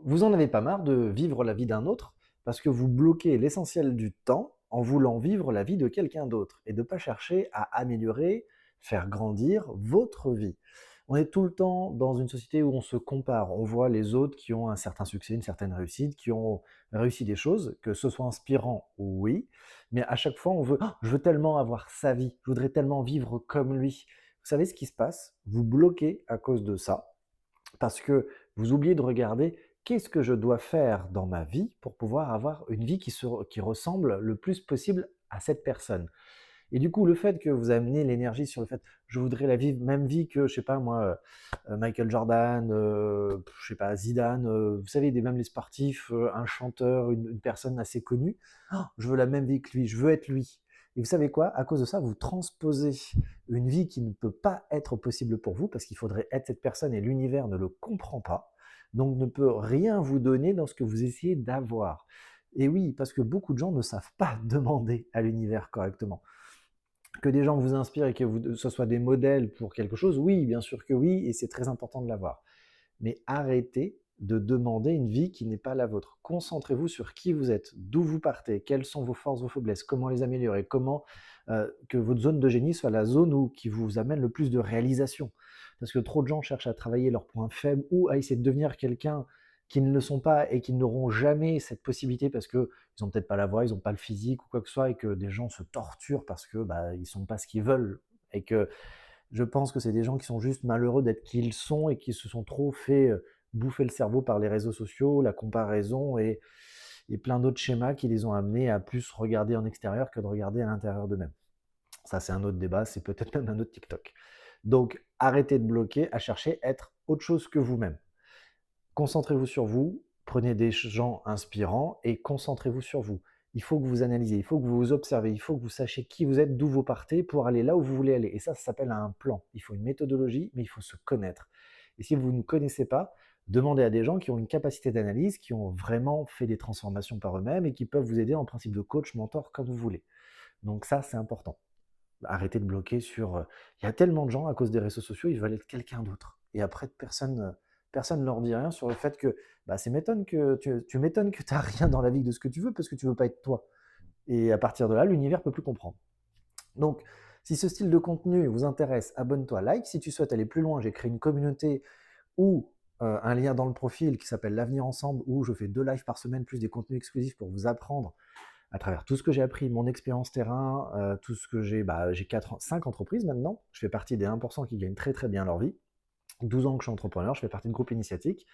Vous en avez pas marre de vivre la vie d'un autre parce que vous bloquez l'essentiel du temps en voulant vivre la vie de quelqu'un d'autre et de ne pas chercher à améliorer, faire grandir votre vie. On est tout le temps dans une société où on se compare. On voit les autres qui ont un certain succès, une certaine réussite, qui ont réussi des choses, que ce soit inspirant, oui, mais à chaque fois on veut: «Oh, je veux tellement avoir sa vie, je voudrais tellement vivre comme lui». Vous savez ce qui se passe? Vous bloquez à cause de ça parce que vous oubliez de regarder qu'est-ce que je dois faire dans ma vie pour pouvoir avoir une vie qui ressemble le plus possible à cette personne. Et du coup, le fait que vous amenez l'énergie sur le fait, je voudrais la vivre, même vie que, je sais pas moi, Michael Jordan, je sais pas, Zidane, vous savez, même les sportifs, un chanteur, une personne assez connue. Oh, je veux la même vie que lui, je veux être lui. Et vous savez quoi? À cause de ça, vous transposez une vie qui ne peut pas être possible pour vous, parce qu'il faudrait être cette personne et l'univers ne le comprend pas, donc ne peut rien vous donner dans ce que vous essayez d'avoir. Et oui, parce que beaucoup de gens ne savent pas demander à l'univers correctement. Que des gens vous inspirent et que ce soit des modèles pour quelque chose, oui, bien sûr que oui, et c'est très important de l'avoir. Mais arrêtez de demander une vie qui n'est pas la vôtre. Concentrez-vous sur qui vous êtes, d'où vous partez, quelles sont vos forces, vos faiblesses, comment les améliorer, comment que votre zone de génie soit la zone qui vous amène le plus de réalisation. Parce que trop de gens cherchent à travailler leurs points faibles ou à essayer de devenir quelqu'un qui ne le sont pas et qui n'auront jamais cette possibilité parce qu'ils n'ont peut-être pas la voix, ils n'ont pas le physique ou quoi que ce soit, et que des gens se torturent parce que bah, ils ne sont pas ce qu'ils veulent. Et que je pense que c'est des gens qui sont juste malheureux d'être qui ils sont et qui se sont trop fait bouffer le cerveau par les réseaux sociaux, la comparaison et plein d'autres schémas qui les ont amenés à plus regarder en extérieur que de regarder à l'intérieur d'eux-mêmes. Ça, c'est un autre débat, c'est peut-être même un autre TikTok. Donc, arrêtez de bloquer à chercher à être autre chose que vous-même. Concentrez-vous sur vous, prenez des gens inspirants et concentrez-vous sur vous. Il faut que vous analysez, il faut que vous vous observez, il faut que vous sachiez qui vous êtes, d'où vous partez pour aller là où vous voulez aller. Et ça s'appelle un plan. Il faut une méthodologie, mais il faut se connaître. Et si vous ne connaissez pas, demandez à des gens qui ont une capacité d'analyse, qui ont vraiment fait des transformations par eux-mêmes et qui peuvent vous aider en principe de coach, mentor, comme vous voulez. Donc ça, c'est important. Arrêtez de bloquer sur. Il y a tellement de gens à cause des réseaux sociaux, ils veulent être quelqu'un d'autre. Et après, personne ne leur dit rien sur le fait que bah, tu m'étonnes que tu n'as rien dans la vie de ce que tu veux parce que tu ne veux pas être toi. Et à partir de là, l'univers ne peut plus comprendre. Donc, si ce style de contenu vous intéresse, abonne-toi, like. Si tu souhaites aller plus loin, j'ai créé une communauté ou un lien dans le profil qui s'appelle l'Avenir Ensemble, où je fais 2 lives par semaine, plus des contenus exclusifs pour vous apprendre à travers tout ce que j'ai appris, mon expérience terrain, tout ce que j'ai 5 entreprises maintenant. Je fais partie des 1% qui gagnent très très bien leur vie. 12 ans que je suis entrepreneur, je fais partie de groupe initiatique.